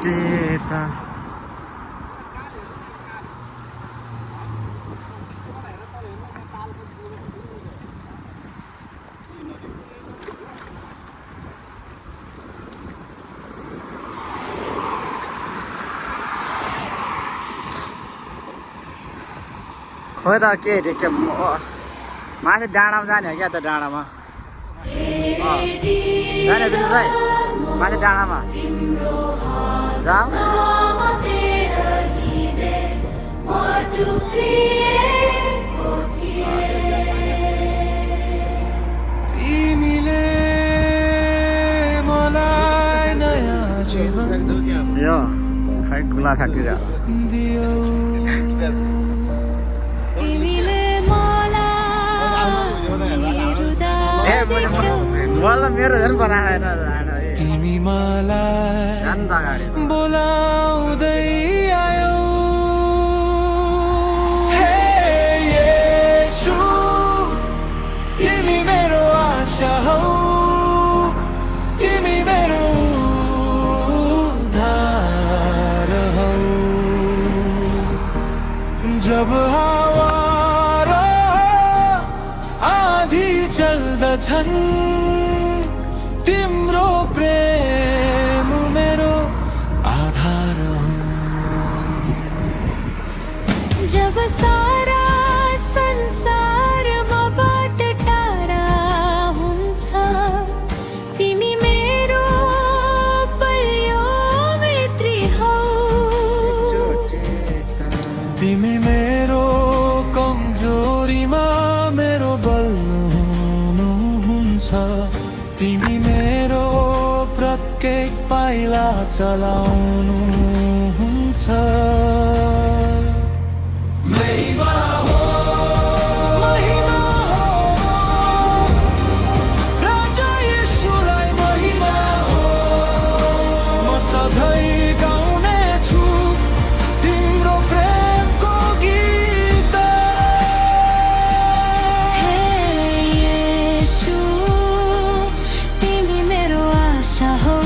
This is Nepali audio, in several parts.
चोटे त खोइ त के माथि डाँडामा जाने हो क्या त डाँडामा जाने बिल्कुल दाइ माथि डाँडामा जाऊ यो खै गुला खाकिरा मलाई मेरो झन् बनाएन तिमी मलाई बोलाउँदै आयौ हे येशू तिमी मेरो आशा हौ तिमी मेरो उद्धार हौ जब हावा र आँधी चल्दछन् तिम्रो प्रेम मेरो आधार जब सारा संसार मबाट टाढा हुन्छ तिमी मेरो बलियो मित्री हौ तिमी मेरो कमजोरीमा मेरो बल हुनुहुन्छ तिमी मेरो प्रत्येक पाइला चलाउनुहुन्छ महिमा हो राजा येशूलाई महिमा हो म सधैँ गाउने छु तिम्रो प्रेमको गीत हे येशू तिमी मेरो आशा हौ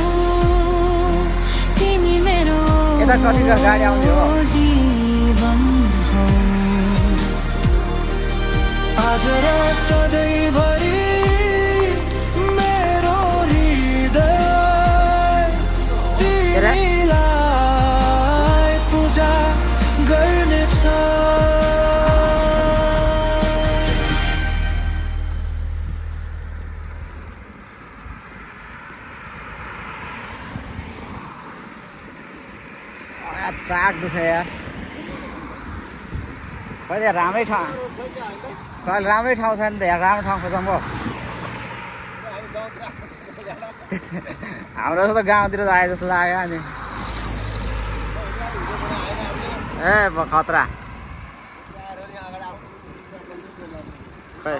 तिमी मेरो यता कतिको गाडी आउने हो जीवन हौ आज र सधैँभरि मेरो हृदय तिमीलाई पूजा गर्नेछ चाक दुख्यो यार खोइ त राम्रै ठाउँ कहिले राम्रै ठाउँ छ नि त यहाँ राम्रो ठाउँ खोजौँ भयो हाम्रो जस्तो गाउँतिर आए जस्तो लाग्यो अनि ए खतरा खै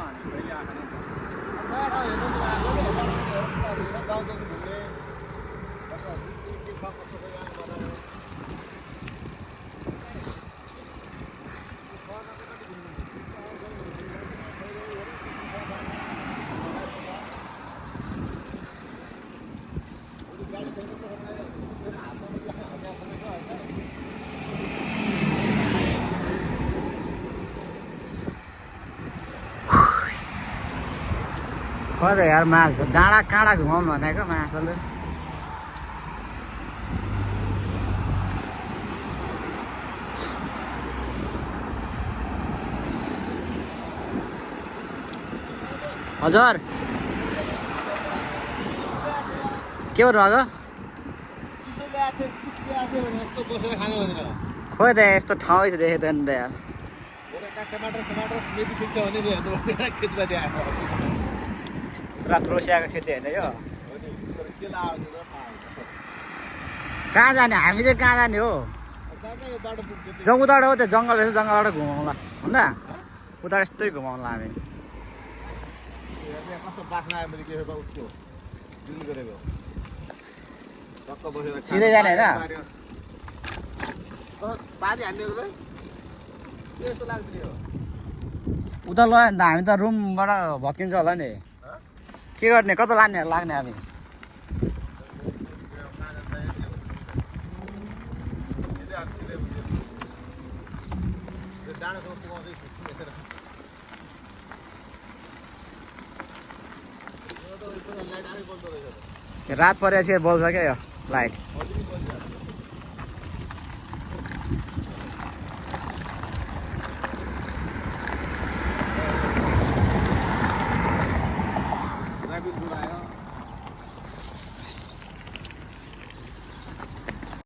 खोइ त यार माछा डाँडा काँडा घुमाउनु भनेको माछाले हजुर के भन्नुभएको खोइ त यस्तो ठाउँै छ देखेँ त नि त यार पुरा क्रोसियाको खेती होइन यो कहाँ जाने हामी चाहिँ कहाँ जाने हो उताबाट हो त्यो जङ्गल रहेछ जङ्गलबाट घुमाउँला हुन्न उता यस्तै घुमाउँला हामी सिधै जाने होइन उता लयो भने त हामी त रुमबाट भत्किन्छ होला नि के गर्ने कता लाग्ने हामी रात परेपछि बल्छ क्या यो लाइट